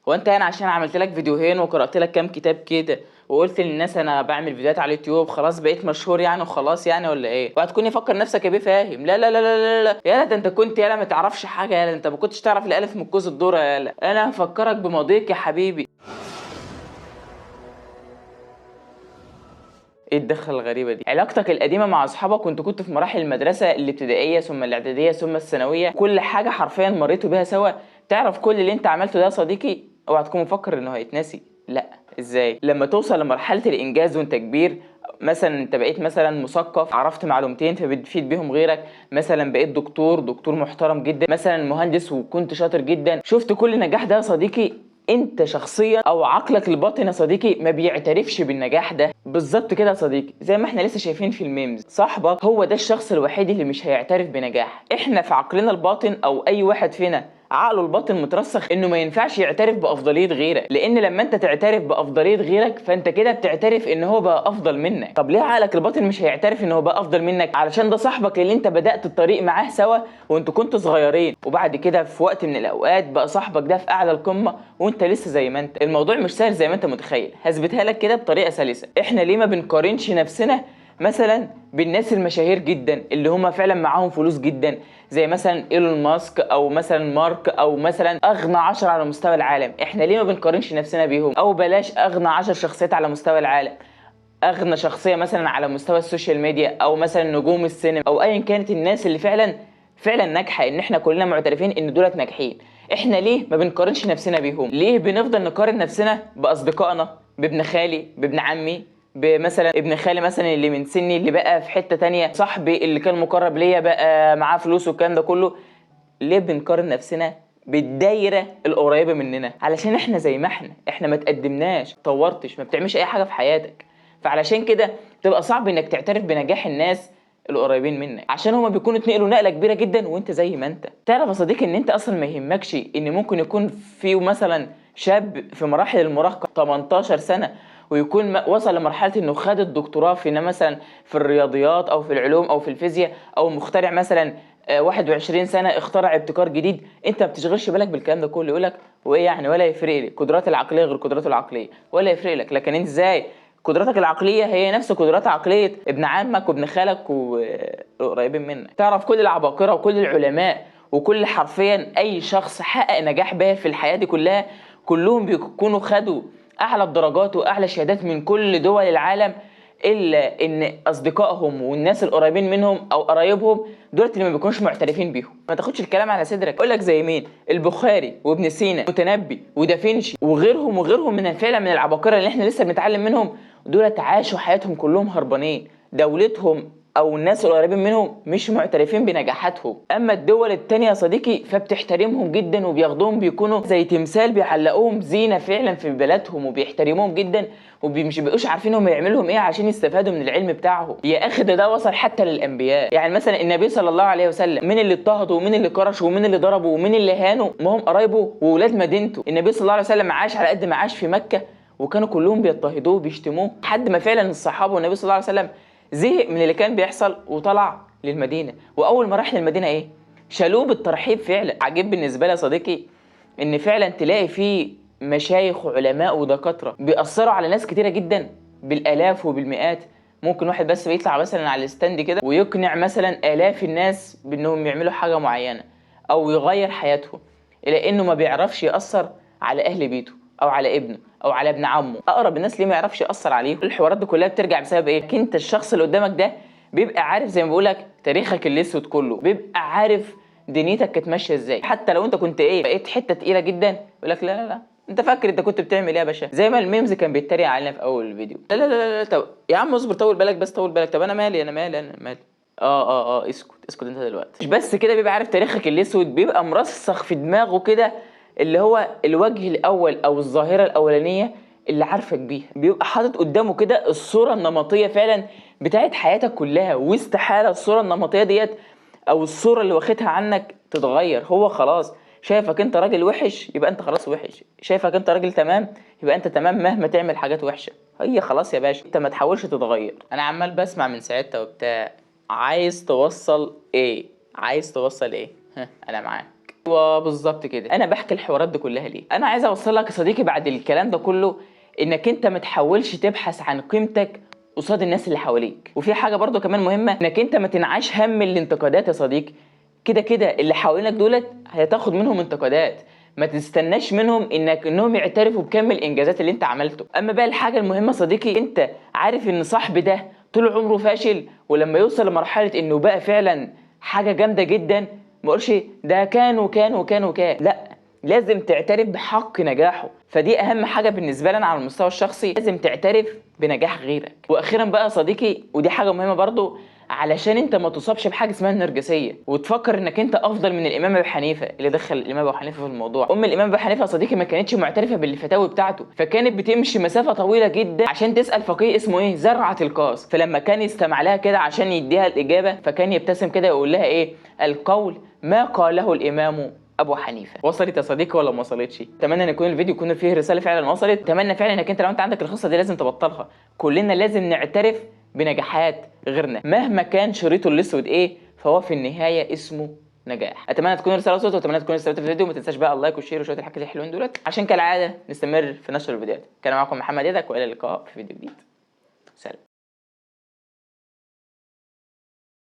هو انت يعني عشان عملت لك فيديوهين وقرأت لك كام كتاب كده وقلت للناس انا بعمل فيديوهات على اليوتيوب خلاص بقيت مشهور يعني وخلاص يعني ولا ايه؟ وهتكون يفكر نفسك يا بيه فاهم. لا لا لا لا لا لا يالا، ده انت كنت يالا ما تعرفش حاجه، يالا انت ما كنتش تعرف الالف من كوز الذره، يالا انا هفكرك بماضيك يا حبيبي. ايه الدخله الغريبه دي؟ علاقتك القديمه مع اصحابك وانت كنت في مراحل المدرسه الابتدائيه ثم الاعداديه ثم الثانويه، كل حاجه حرفيا مريتوا بيها سوا. تعرف كل اللي انت عملته ده يا صديقي اوعى تكون مفكر انه هيتنسي. لا، ازاي؟ لما توصل لمرحله الانجاز وانت كبير، مثلا انت بقيت مثلا مثقف، عرفت معلومتين فبتفيد بيهم غيرك، مثلا بقيت دكتور محترم جدا، مثلا مهندس وكنت شاطر جدا، شفت كل النجاح ده يا صديقي، انت شخصيا او عقلك الباطن يا صديقي ما بيعترفش بالنجاح ده. بالظبط كده يا صديقي، زي ما احنا لسه شايفين في الميمز، صاحبك هو ده الشخص الوحيد اللي مش هيعترف بنجاح. احنا في عقلنا الباطن او اي واحد فينا عقله الباطن مترسخ انه ما ينفعش يعترف بافضليه غيرك، لان لما انت تعترف بافضليه غيرك فانت كده بتعترف ان هو بقى افضل منك. طب ليه عقلك الباطن مش هيعترف ان هو بقى افضل منك؟ علشان ده صاحبك اللي انت بدات الطريق معاه سوا وانتوا كنتوا صغيرين، وبعد كده في وقت من الاوقات بقى صاحبك ده في اعلى القمه وانت لسه زي ما انت. الموضوع مش سهل زي ما انت متخيل، هثبتها لك كده بطريقه سلسه. احنا ليه ما بنقارنش نفسنا مثلا بالناس المشاهير جدا اللي هم فعلا معاهم فلوس جدا، زي مثلا ايلون ماسك او مثلا مارك او مثلا اغنى 10 على مستوى العالم؟ احنا ليه ما بنقارنش نفسنا بيهم؟ او بلاش اغنى 10 شخصيات على مستوى العالم، اغنى شخصيه مثلا على مستوى السوشيال ميديا او مثلا نجوم السينما او ايا كانت الناس اللي فعلا ناجحه، ان احنا كلنا معترفين ان دولت ناجحين. احنا ليه ما بنقارنش نفسنا بيهم؟ ليه بنفضل نقارن نفسنا باصدقائنا، بابن خالي، بابن عمي، بمثلا ابن خالي مثلا اللي من سني اللي بقى في حته تانية، صاحبي اللي كان مقرب ليا بقى معاه فلوس والكلام ده كله؟ ليه بنقارن نفسنا بالدايره القريبه مننا؟ علشان احنا زي ما احنا ما تقدمناش، طورتش، ما بتعملش اي حاجه في حياتك. فعلشان كده بتبقى صعب انك تعترف بنجاح الناس القريبين منك، عشان هما بيكونوا اتنقلوا نقله كبيره جدا وانت زي ما انت. تعرف يا صديقي ان انت اصلا ما يهمكش ان ممكن يكون في مثلا شاب في مراحل المراهقه 18 سنه ويكون وصل لمرحله انه خد الدكتوراه في مثلا في الرياضيات او في العلوم او في الفيزياء، او مخترع مثلا 21 سنه اخترع ابتكار جديد، انت ما بتشغلش بالك بالكلام ده كله. يقول لك وايه يعني ولا يفرق لي، قدرات العقليه غير قدراته العقليه ولا يفرق لك. لكن انت ازاي قدراتك العقليه هي نفس قدرات عقليه ابن عمك وابن خالك والقريبين منك؟ تعرف كل العباقره وكل العلماء وكل حرفيا اي شخص حقق نجاح باهر في الحياه دي كلها، كلهم بيكونوا خدوا اعلى الدرجات واعلى شهادات من كل دول العالم، الا ان اصدقائهم والناس القريبين منهم او قرايبهم دولت اللي ما بيكونوش معترفين بيهم. ما تاخدش الكلام على صدرك. اقول لك زي مين؟ البخاري وابن سينا ومتنبي ودافنشي وغيرهم من فعلا من العباقرة اللي احنا لسه بنتعلم منهم، دولت عاشوا حياتهم كلهم هربانين، دولتهم او الناس القريبين منهم مش معترفين بنجاحاتهم. اما الدول التانية يا صديقي فبتحترمهم جدا وبياخدوهم بيكونوا زي تمثال، بيعلقوهم زينة فعلا في بلادهم وبيحترموهم جدا، ومش بيبقوش عارفين هم يعملوا لهم ايه عشان يستفادوا من العلم بتاعهم. يا اخي ده وصل حتى للانبياء. يعني مثلا النبي صلى الله عليه وسلم مين اللي اضطهدوا ومين اللي كرشوا ومين اللي ضربوا ومين اللي هانوا؟ ما هم قرايبه وولاد مدينته. النبي صلى الله عليه وسلم عاش على قد ما عاش في مكة وكانوا كلهم بيضطهدوه وبيشتموه، لحد ما فعلا الصحابه والنبي صلى الله عليه وسلم زهق من اللي كان بيحصل وطلع للمدينه. واول ما راح للمدينه ايه؟ شالوه بالترحيب. فعلا عجيب بالنسبه لي يا صديقي ان فعلا تلاقي فيه مشايخ وعلماء ودكاتره بيأثروا على ناس كتيره جدا بالالاف وبالمئات. ممكن واحد بس بيطلع مثلا على الستاند كده ويقنع مثلا الاف الناس بانهم يعملوا حاجه معينه او يغير حياتهم، الا انه ما بيعرفش يأثر على اهل بيته او على ابنه او على ابن عمه. اقرب الناس ليه ما يعرفش يأثر عليه؟ الحوارات دي كلها بترجع بسبب ايه؟ انت الشخص اللي قدامك ده بيبقى عارف زي ما بقولك تاريخك الاسود كله، بيبقى عارف دنيتك كانت ماشيه ازاي. حتى لو انت كنت ايه بقيت حته تقيله جدا يقول لك لا لا لا انت فاكر انت كنت بتعمل ايه يا باشا؟ زي ما الميمز كان بيتريق علينا في اول الفيديو. لا لا لا لا طب يا عم اصبر، طول بالك بس، طول بالك. طب انا مالي انا مالي. اسكت انت دلوقتي. مش بس كده، بيبقى عارف تاريخك الاسود، بيبقى مرسخ في دماغه كده اللي هو الوجه الاول او الظاهره الاولانيه اللي عارفك بيها، بيبقى حاطط قدامه كده الصوره النمطيه فعلا بتاعت حياتك كلها، واستحاله الصوره النمطيه ديت او الصوره اللي واخدها عنك تتغير. هو خلاص شايفك انت راجل وحش يبقى انت خلاص وحش، شايفك انت راجل تمام يبقى انت تمام مهما تعمل حاجات وحشه. هي خلاص يا باشا انت ما تحاولش تتغير. انا عمال بسمع من ساعتها وبتاع، عايز توصل ايه؟ عايز توصل ايه؟ ها انا معاك. وبالظبط كده. انا بحكي الحوارات دي كلها ليه؟ انا عايز اوصل لك يا صديقي بعد الكلام ده كله انك انت ما تحاولش تبحث عن قيمتك قصاد الناس اللي حواليك. وفي حاجه برضو كمان مهمه، انك انت ما تنعاش هم الانتقادات يا صديقي. كده كده اللي حوالينك دولت هتاخد منهم انتقادات، ما تستناش منهم انهم يعترفوا بكم الانجازات اللي انت عملته. اما بقى الحاجه المهمه صديقي، انت عارف ان صاحبي ده طول عمره فاشل، ولما يوصل لمرحله انه بقى فعلا حاجه جامده جدا ما اقولش ده كان وكان وكان وكان، لا، لازم تعترف بحق نجاحه. فدي اهم حاجه بالنسبه لنا على المستوى الشخصي، لازم تعترف بنجاح غيرك. واخيرا بقى يا صديقي، ودي حاجه مهمه برضو، علشان انت ما تصابش بحاجه اسمها النرجسيه وتفكر انك انت افضل من الامام ابو حنيفه. اللي دخل الامام ابو حنيفه في الموضوع، الامام ابو حنيفه يا صديقي ما كانتش معترفه بالفتاوي بتاعته، فكانت بتمشي مسافه طويله جدا عشان تسال فقيه اسمه ايه، زرعه القاص. فلما كان يستمع لها كده عشان يديها الاجابه، فكان يبتسم كده يقول لها ايه، القول ما قاله الامام ابو حنيفه. وصلت يا صديقي ولا ما وصلتش؟ اتمنى ان يكون الفيديو يكون فيه رساله فعلا وصلت. اتمنى فعلا انك انت لو انت عندك الخصه دي لازم تبطلها. كلنا لازم نعترف بنجاحات غيرنا مهما كان شريطه الاسود ايه، فهو في النهايه اسمه نجاح. اتمنى تكون الرساله وصلت، واتمنى تكون استفدت في الفيديو. ما تنساش بقى اللايك والشير وشويه الحاجات الحلوين دولت عشان كالعاده نستمر في نشر الفيديوهات. كان معاكم محمد يدك، والى اللقاء في فيديو جديد. سلام.